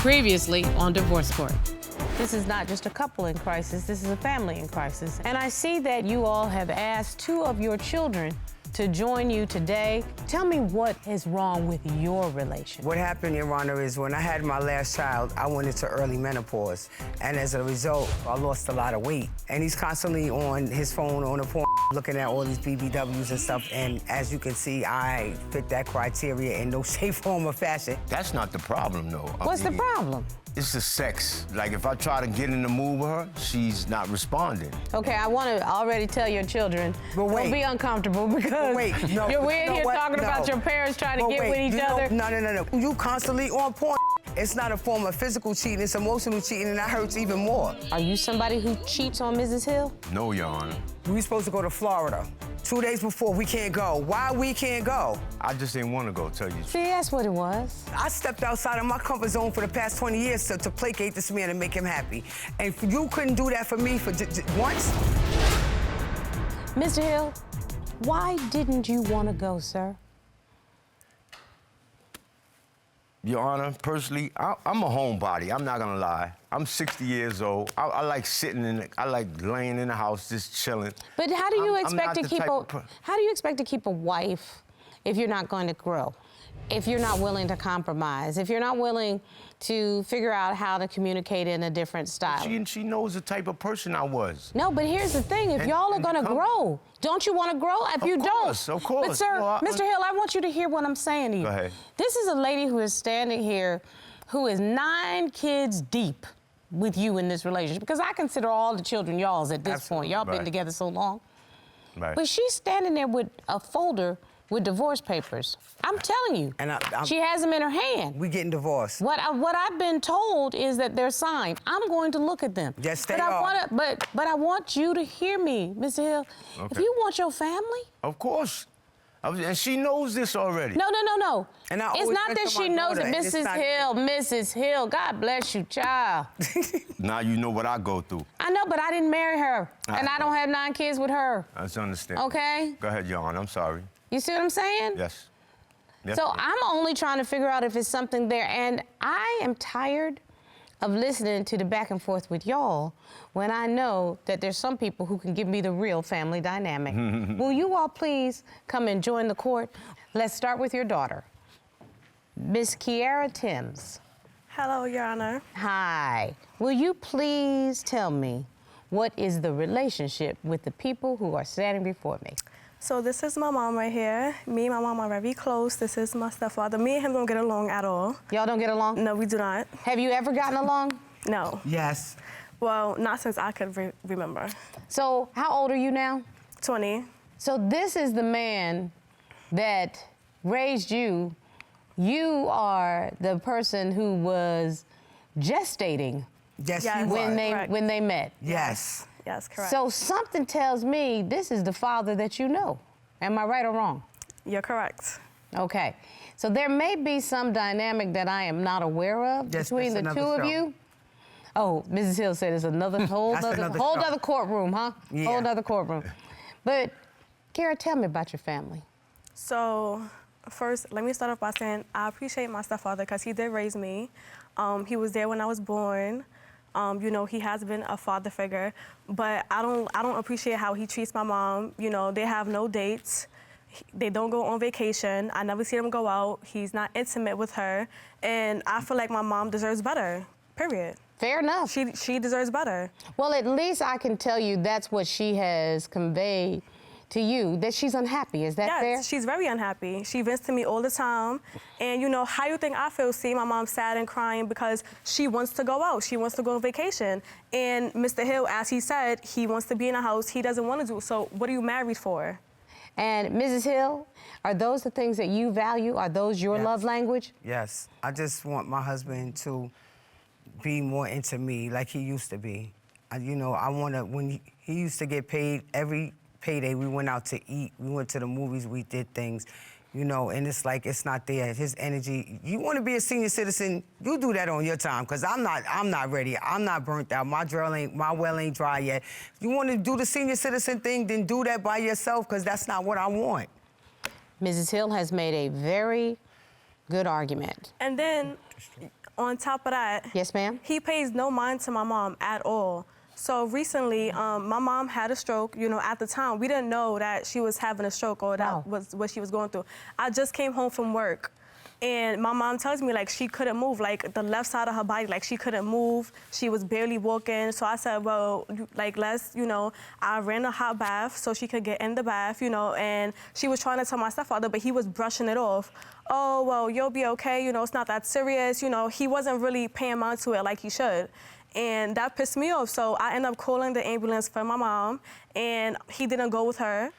Previously on Divorce Court. This is not just a couple in crisis, this is a family in crisis. And I see that you all have asked 2 of your children to join you today. Tell me what is wrong with your relationship. What happened, Your Honor, is when I had my last child, I went into early menopause. And as a result, I lost a lot of weight. And he's constantly on his phone, on the porn, looking at all these BBWs and stuff. And as you can see, I fit that criteria in no shape, form, or fashion. That's not the problem, though. What's the problem? It's the sex. Like, if I try to get in the mood with her, she's not responding. Okay, I want to already tell your children, But wait. don't be uncomfortable because No, you're weird you know here what? talking about No. your parents trying to But get wait, with each you know- other. No. You constantly on porn. It's not a form of physical cheating, it's emotional cheating, and that hurts even more. Are you somebody who cheats on Mrs. Hill? No, Your Honor. We were supposed to go to Florida. 2 days before, we can't go. Why we can't go? I just didn't want to go, tell you. See, that's what it was. I stepped outside of my comfort zone for the past 20 years to placate this man and make him happy. And if you couldn't do that for me for once. Mr. Hill, why didn't you want to go, sir? Your Honor, personally, I'm a homebody. I'm not gonna lie. I'm 60 years old. I like I like laying in the house, just chilling. But how do you I'm expect not to the keep type a of how do you expect to keep a wife if you're not going to grow? If you're not willing to compromise, if you're not willing to figure out how to communicate in a different style. She knows the type of person I was. No, but here's the thing, if y'all are gonna grow, don't you wanna grow? If you don't. Of course. But sir, Well, Mr. Hill, I want you to hear what I'm saying to you. Go ahead. This is a lady who is standing here who is 9 kids deep with you in this relationship, because I consider all the children y'all's at this Absolutely. point. Y'all been Right. together so long. Right. But she's standing there with a folder with divorce papers. I'm telling you. And she has them in her hand. We getting divorced. What I've been told is that they're signed. I'm going to look at them. Yes, they but are. But I want you to hear me, Mr. Hill. If Okay. you want your family. Of course. And she knows this already. No. And I It's always not went that to my she knows it, daughter, and it's Mrs. not- Hill, Mrs. Hill. God bless you, child. Now you know what I go through. I know, but I didn't marry her. And I know. don't have 9 kids with her. I just understand. Okay? Go ahead, Your Honor. I'm sorry. You see what I'm saying? Yes. Yes, So ma'am. I'm only trying to figure out if it's something there. And I am tired of listening to the back and forth with y'all when I know that there's some people who can give me the real family dynamic. Will you all please come and join the court? Let's start with your daughter, Miss Kiara Timms. Hello, Your Honor. Hi. Will you please tell me what is the relationship with the people who are standing before me? So this is my mom right here. Me and my mom are very close. This is my stepfather. Me and him don't get along at all. Y'all don't get along? No, we do not. Have you ever gotten along? No. Yes. Well, not since I could remember. So how old are you now? 20. So this is the man that raised you. You are the person who was gestating Yes, Yes. you when are. when they met. Yes. Yes, correct. So something tells me this is the father that you know. Am I right or wrong? You're correct. Okay. So there may be some dynamic that I am not aware of Yes, between the that's 2 another of show. you. Oh, Mrs. Hill said it's another whole That's other another whole show. other courtroom, huh? Yeah. Whole other courtroom. But Kara, tell me about your family. So first, let me start off by saying I appreciate my stepfather because he did raise me. He was there when I was born. You know, he has been a father figure, but I don't appreciate how he treats my mom. You know, they have no dates. They don't go on vacation. I never see them go out. He's not intimate with her, and I feel like my mom deserves better. Period. Fair enough. She deserves better. Well, at least I can tell you that's what she has conveyed to you, that she's unhappy. Is that Yes, fair? she's very unhappy. She vents to me all the time. And you know, how you think I feel seeing my mom sad and crying because she wants to go out, she wants to go on vacation. And Mr. Hill, as he said, he wants to be in a house he doesn't want to do. So what are you married for? And Mrs. Hill, are those the things that you value? Are those your Yes. love language? Yes. I just want my husband to be more into me like he used to be. You know, I want to, when he used to get paid every payday, we went out to eat, we went to the movies, we did things, you know, and it's like it's not there. His energy, you want to be a senior citizen, you do that on your time, because I'm not ready. I'm not burnt out. My well ain't dry yet. You want to do the senior citizen thing, then do that by yourself, because that's not what I want. Mrs. Hill has made a very good argument. And then On top of that, Yes, ma'am? he pays no mind to my mom at all. So recently, my mom had a stroke. You know, at the time, we didn't know that she was having a stroke or that was what she was going through. I just came home from work, and my mom tells me, like, she couldn't move, like, the left side of her body, like, she couldn't move. She was barely walking. So I said, well, like, I ran a hot bath so she could get in the bath, you know, and she was trying to tell my stepfather, but he was brushing it off. Oh, well, you'll be okay, you know, it's not that serious. You know, he wasn't really paying mind to it like he should. And that pissed me off. So I ended up calling the ambulance for my mom, and he didn't go with her,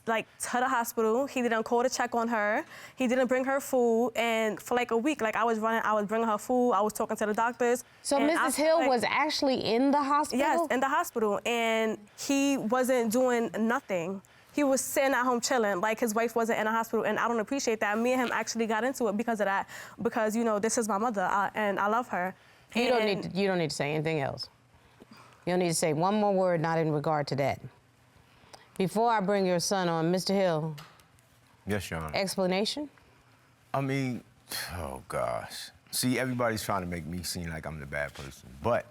like, to the hospital. He didn't call to check on her. He didn't bring her food. And for like a week, like, I was bringing her food. I was talking to the doctors. So Mrs. Hill was actually in the hospital? Yes, in the hospital. And he wasn't doing nothing. He was sitting at home chilling, like his wife wasn't in the hospital, and I don't appreciate that. Me and him actually got into it because of that, because, you know, this is my mother, and I love her. You don't need to say anything else. You don't need to say one more word, not in regard to that. Before I bring your son on, Mr. Hill. Yes, Your Honor. Explanation? I mean, oh gosh. See, everybody's trying to make me seem like I'm the bad person, but.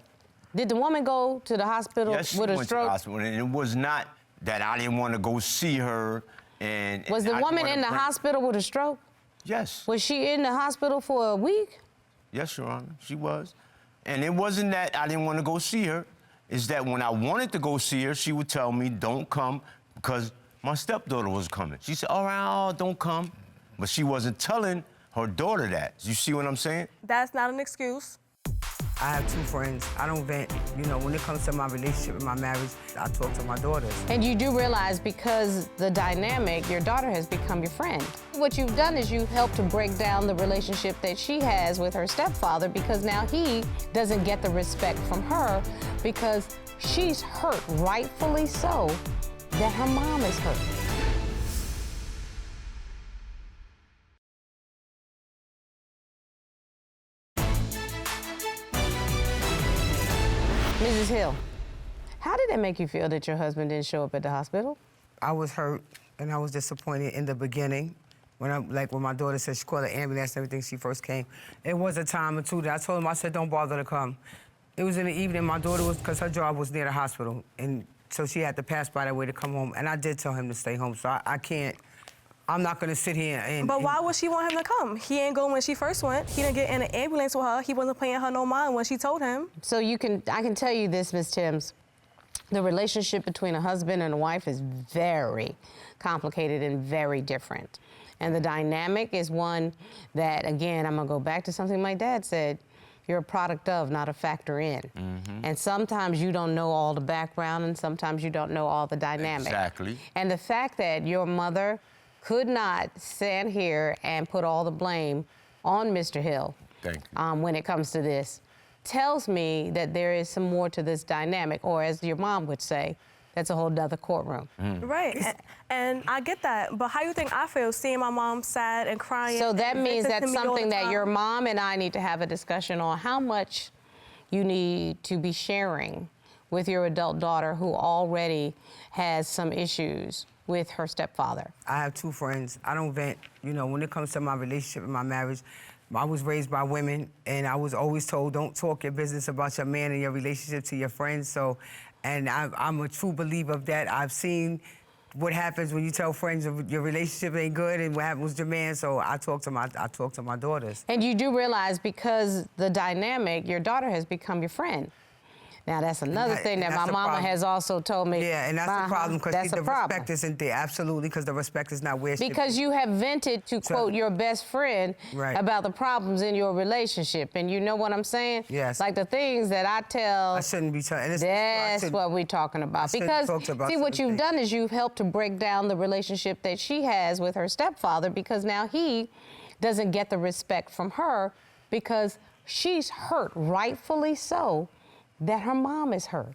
Did the woman go to the hospital Yes, she with a went to stroke? the hospital, and it was not that I didn't want to go see her. And Was the woman in the hospital with a stroke? Yes. Was she in the hospital for a week? Yes, Your Honor, she was. And it wasn't that I didn't want to go see her. It's that when I wanted to go see her, she would tell me, don't come, because my stepdaughter was coming. She said, all right, don't come. But she wasn't telling her daughter that. You see what I'm saying? That's not an excuse. I have two friends. I don't vent. You know, when it comes to my relationship and my marriage, I talk to my daughters. And you do realize, because the dynamic, your daughter has become your friend. What you've done is you've helped to break down the relationship that she has with her stepfather, because now he doesn't get the respect from her because she's hurt, rightfully so, that her mom is hurt. Mrs. Hill, how did it make you feel that your husband didn't show up at the hospital? I was hurt and I was disappointed in the beginning. When my daughter said she called the ambulance and everything, she first came. It was a time or two that I told him, I said, don't bother to come. It was in the evening. My daughter was, because her job was near the hospital, and so she had to pass by that way to come home. And I did tell him to stay home, so I can't, I'm not gonna sit here and... But why would she want him to come? He ain't go when she first went. He didn't get in an ambulance with her. He wasn't paying her no mind when she told him. So I can tell you this, Ms. Timms. The relationship between a husband and a wife is very complicated and very different. And the dynamic is one that, again, I'm gonna go back to something my dad said, you're a product of, not a factor in. Mm-hmm. And sometimes you don't know all the background, and sometimes you don't know all the dynamic. Exactly. And the fact that your mother could not stand here and put all the blame on Mr. Hill when it comes to this tells me that there is some more to this dynamic, or as your mom would say, that's a whole nother courtroom. Mm. Right, and I get that, but how you think I feel seeing my mom sad and crying? So that means venting to that's me all something the that time? your mom and I need to have a discussion on, how much you need to be sharing with your adult daughter who already has some issues with her stepfather. I have two friends. I don't vent. You know, when it comes to my relationship and my marriage, I was raised by women, and I was always told, don't talk your business about your man and your relationship to your friends. So, and I'm a true believer of that. I've seen what happens when you tell friends your relationship ain't good and what happens with your man. So I talk to my daughters. And you do realize, because the dynamic, your daughter has become your friend. Now, that's another thing that my mama has also told me. Yeah, and that's the problem, because the problem. respect isn't there, absolutely, because the respect is not where it should be. Because you have vented, to quote your best friend, about the problems in your relationship. And you know what I'm saying? Yes. Like the things that I tell. I shouldn't be telling. That's what we're talking about. Because, see, what you've done is you've helped to break down the relationship that she has with her stepfather, because now he doesn't get the respect from her because she's hurt, rightfully so, that her mom is hurt.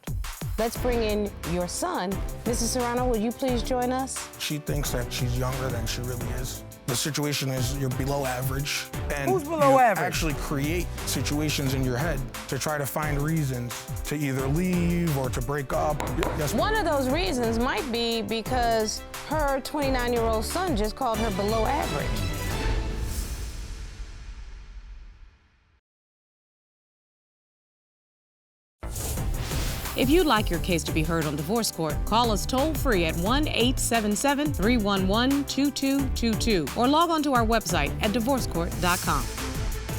Let's bring in your son. Mrs. Serrano, will you please join us? She thinks that she's younger than she really is. The situation is you're below average. And who's below average? You actually create situations in your head to try to find reasons to either leave or to break up. Yes. One of those reasons might be because her 29-year-old son just called her below average. If you'd like your case to be heard on Divorce Court, call us toll-free at 1-877-311-2222 or log on to our website at divorcecourt.com.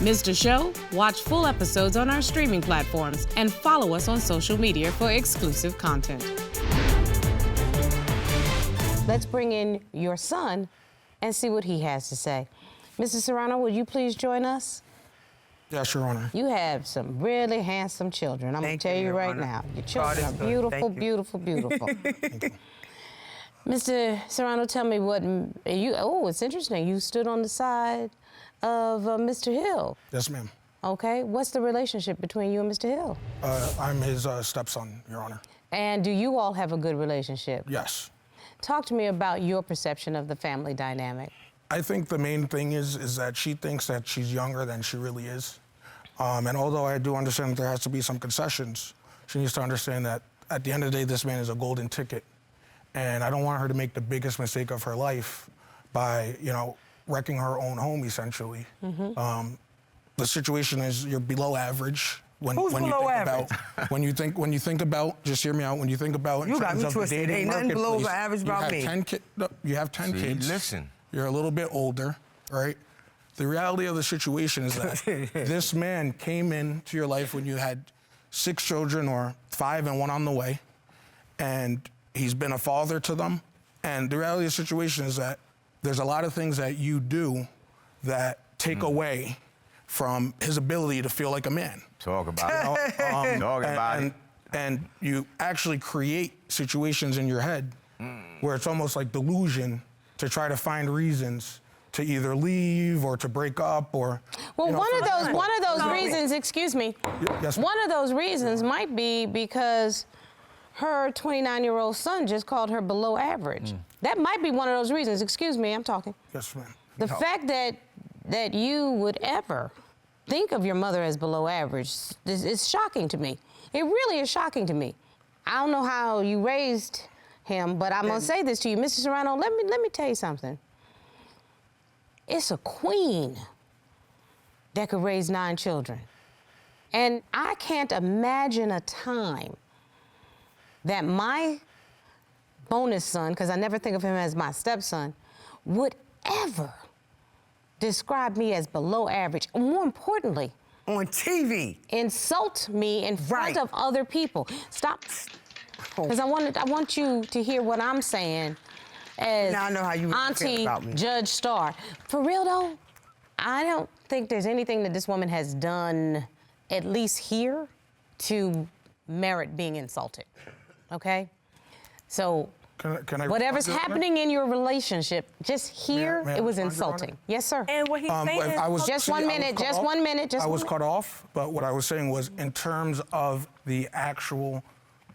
Missed a show? Watch full episodes on our streaming platforms and follow us on social media for exclusive content. Let's bring in your son and see what he has to say. Mr. Serrano, would you please join us? Yes, Your Honor. You have some really handsome children. I'm going to tell you Your right Honor. now. Your children God are is good. beautiful, Thank you. beautiful, beautiful. Mr. Serrano, tell me what you, it's interesting. You stood on the side of Mr. Hill. Yes, ma'am. Okay, what's the relationship between you and Mr. Hill? I'm his stepson, Your Honor. And do you all have a good relationship? Yes. Talk to me about your perception of the family dynamic. I think the main thing is that she thinks that she's younger than she really is. And although I do understand that there has to be some concessions, she needs to understand that at the end of the day, this man is a golden ticket. And I don't want her to make the biggest mistake of her life by, wrecking her own home, essentially. Mm-hmm. The situation is you're below average. Who's below average? When you think about, just hear me out. When you think about, You got me of the twisted. dating Ain't nothing below marketplace, average about me. You have 10 See, kids. listen. You're a little bit older, right? The reality of the situation is that this man came into your life when you had 6 children or 5 and 1 on the way, and he's been a father to them. And the reality of the situation is that there's a lot of things that you do that take away from his ability to feel like a man. Talk about it. Talk about it. And you actually create situations in your head where it's almost like delusion to try to find reasons to either leave or to break up or. Well, one of those reasons, excuse me. Yes, one of those reasons might be because her 29-year-old son just called her below average. That might be one of those reasons. Excuse me, I'm talking. Yes, ma'am. The fact that you would ever think of your mother as below average is shocking to me. It really is shocking to me. I don't know how you raised him, but I'm gonna say this to you, Mr. Serrano. Let me tell you something. It's a queen that could raise 9 children, and I can't imagine a time that my bonus son, because I never think of him as my stepson, would ever describe me as below average. More importantly, On TV. insult me in front Right. of other people. Stop. Because I want you to hear what I'm saying as Now I know how you really feel Auntie about me. Judge Starr. For real though, I don't think there's anything that this woman has done, at least here, to merit being insulted. Okay? So Can I whatever's respond to that? happening in your relationship, just here, May I it was respond, Your Honor? insulting. Yes, sir. And what he's saying is, I was- Just see, one I was minute, cut just off. one minute, just I one was minute. cut off, but what I was saying was in terms of the actual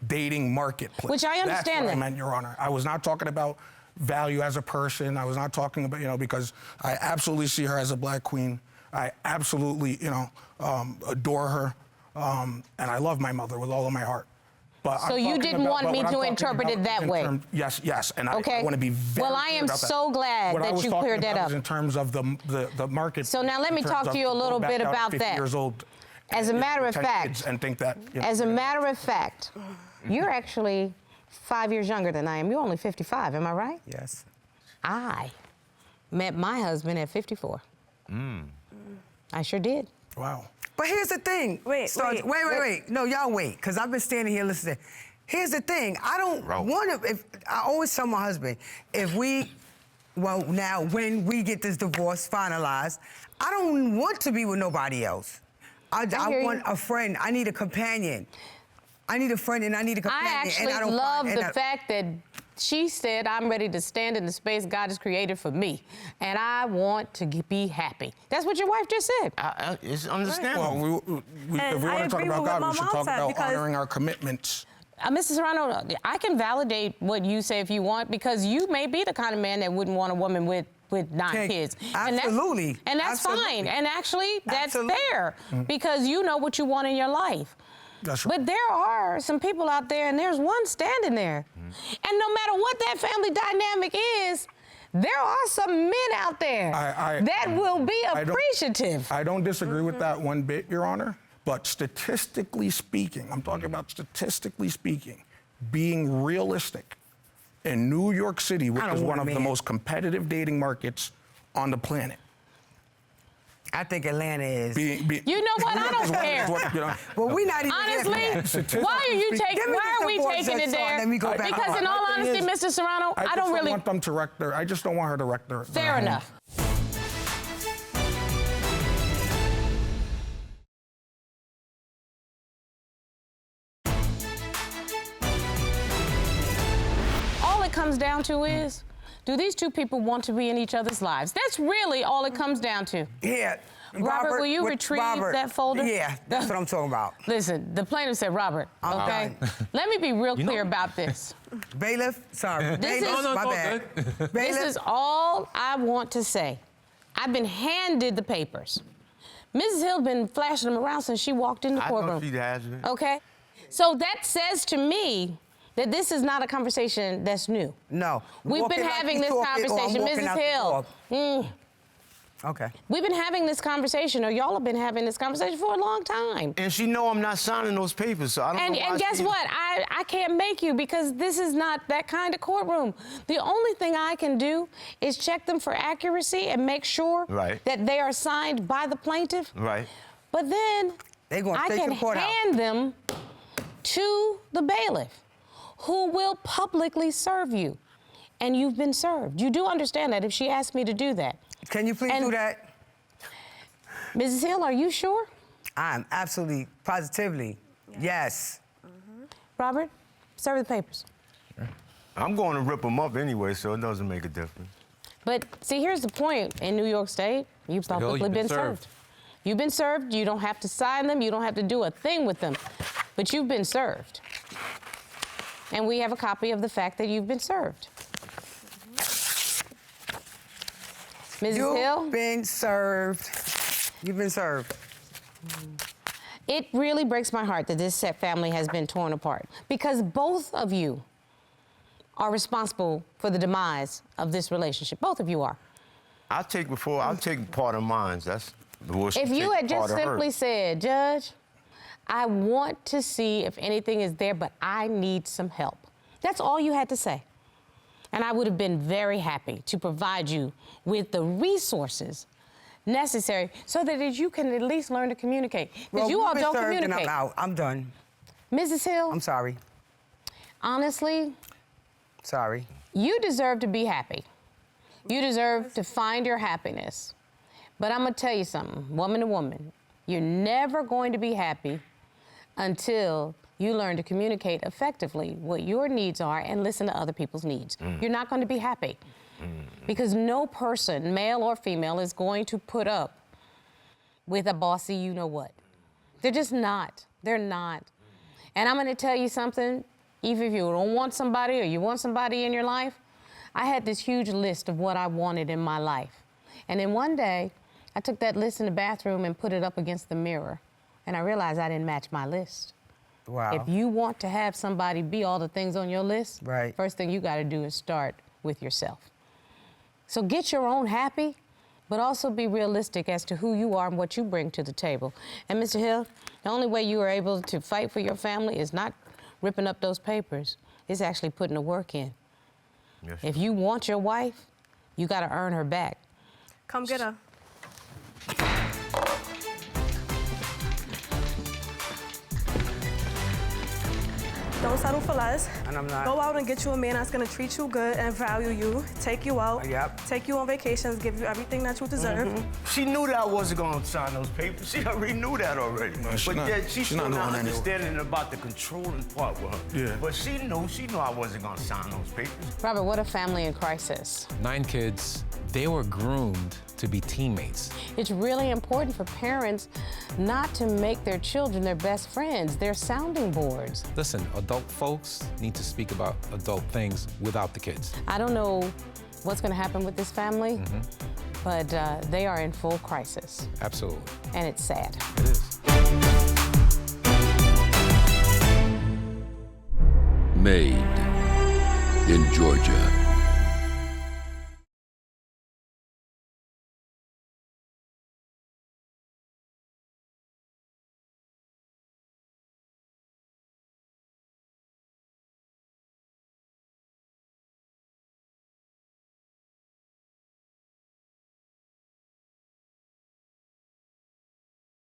dating marketplace. Which I understand That's what that. I meant, Your Honor. I was not talking about value as a person. I was not talking about, because I absolutely see her as a black queen. I absolutely, adore her. And I love my mother with all of my heart. But So you didn't want me to interpret it that way? Yes, and Okay. I want to be very Well, I clear am about that. so glad What I that was you talking cleared that about up. was in terms of the market. So now let me in terms talk to of you a little going bit back out about 50 that. years old. As a matter of 10 fact, kids and think that. As a matter of fact, you're actually 5 years younger than I am. You're only 55, am I right? Yes. I met my husband at 54. I sure did. Wow. But here's the thing. Wait. No, y'all wait, because I've been standing here listening. Here's the thing. I don't want to, I always tell my husband, when we get this divorce finalized, I don't want to be with nobody else. I hear want you. a friend. I need a companion. I need a friend and I need a companion. I actually and I don't love find, the fact that she said, I'm ready to stand in the space God has created for me, and I want to be happy. That's what your wife just said. It's understandable. Well, And if we I want to talk agree about with what God, my we should mom talk said, about because- honoring our commitments. Mrs. Serrano, I can validate what you say if you want, because you may be the kind of man that wouldn't want a woman with 9 kids. Absolutely. And that's Absolutely. fine. And actually, that's Absolutely. fair, because you know what you want in your life. That's right. But there are some people out there, and there's one standing there. And no matter what that family dynamic is, there are some men out there that will be appreciative. I don't disagree with that one bit, Your Honor. But statistically speaking, I'm talking about statistically speaking, being realistic, in New York City, which is one of the most competitive dating markets on the planet. I think Atlanta is. You know what? I don't care. Well, we're not even. Honestly, why are we taking it there? Let me go back. Because in all honesty, Mr. Serrano, I don't really want them to wreck their. I just don't want her to wreck their. Fair enough. All it comes down to is, do these two people want to be in each other's lives? That's really all it comes down to. Yeah. Robert, will you retrieve that folder? Yeah, that's what I'm talking about. Listen, the plaintiff said, Robert, okay? Let me be real clear about this. Bailiff, sorry. Bailiff, my bad. This is all I want to say. I've been handed the papers. Mrs. Hill's been flashing them around since she walked in the courtroom. I know she has been. Okay? So that says to me that this is not a conversation that's new. No. We've been having this conversation, Mrs. Hill. Okay. We've been having this conversation, or y'all have been having this conversation for a long time. And she know I'm not signing those papers, so I don't know why. And guess what? I can't make you, because this is not that kind of courtroom. The only thing I can do is check them for accuracy and make sure that they are signed by the plaintiff. Right. But then I can hand them to the bailiff, who will publicly serve you. And you've been served. You do understand that if she asked me to do that. Can you please do that? Mrs. Hill, are you sure? I'm absolutely, positively, yes. Robert, serve the papers. I'm going to rip them up anyway, so it doesn't make a difference. But see, here's the point. In New York State, you've publicly been served. You've been served. You don't have to sign them. You don't have to do a thing with them. But you've been served. And we have a copy of the fact that you've been served. Mrs. Hill? You've been served. You've been served. It really breaks my heart that this family has been torn apart, because both of you are responsible for the demise of this relationship. Both of you are. I'll take part of mine. That's the worst. If you had just simply said, Judge, I want to see if anything is there, but I need some help. That's all you had to say. And I would have been very happy to provide you with the resources necessary so that you can at least learn to communicate. Because you all don't communicate. I'm out. I'm done. Mrs. Hill? I'm sorry. Honestly? Sorry. You deserve to be happy. You deserve to find your happiness. But I'm going to tell you something, woman to woman. You're never going to be happy until you learn to communicate effectively what your needs are and listen to other people's needs. You're not going to be happy. Because no person, male or female, is going to put up with a bossy you-know-what. They're just not. They're not. And I'm going to tell you something, even if you don't want somebody or you want somebody in your life, I had this huge list of what I wanted in my life. And then one day, I took that list in the bathroom and put it up against the mirror. And I realized I didn't match my list. Wow. If you want to have somebody be all the things on your list, first thing you got to do is start with yourself. So get your own happy, but also be realistic as to who you are and what you bring to the table. And Mr. Hill, the only way you are able to fight for your family is not ripping up those papers. It's actually putting the work in. Yes. If you want your wife, you got to earn her back. Come get her. Don't settle for less. And I'm not. Go out and get you a man that's gonna treat you good and value you, take you out, take you on vacations, give you everything that you deserve. She knew that I wasn't gonna sign those papers. She already knew that already. No, she's still not understanding about the controlling part with her. Yeah. But she knew I wasn't gonna sign those papers. Robert, what a family in crisis. 9 kids. They were groomed to be teammates. It's really important for parents not to make their children their best friends. They're sounding boards. Listen, adult folks need to speak about adult things without the kids. I don't know what's going to happen with this family, but they are in full crisis. Absolutely. And it's sad. It is. Made in Georgia.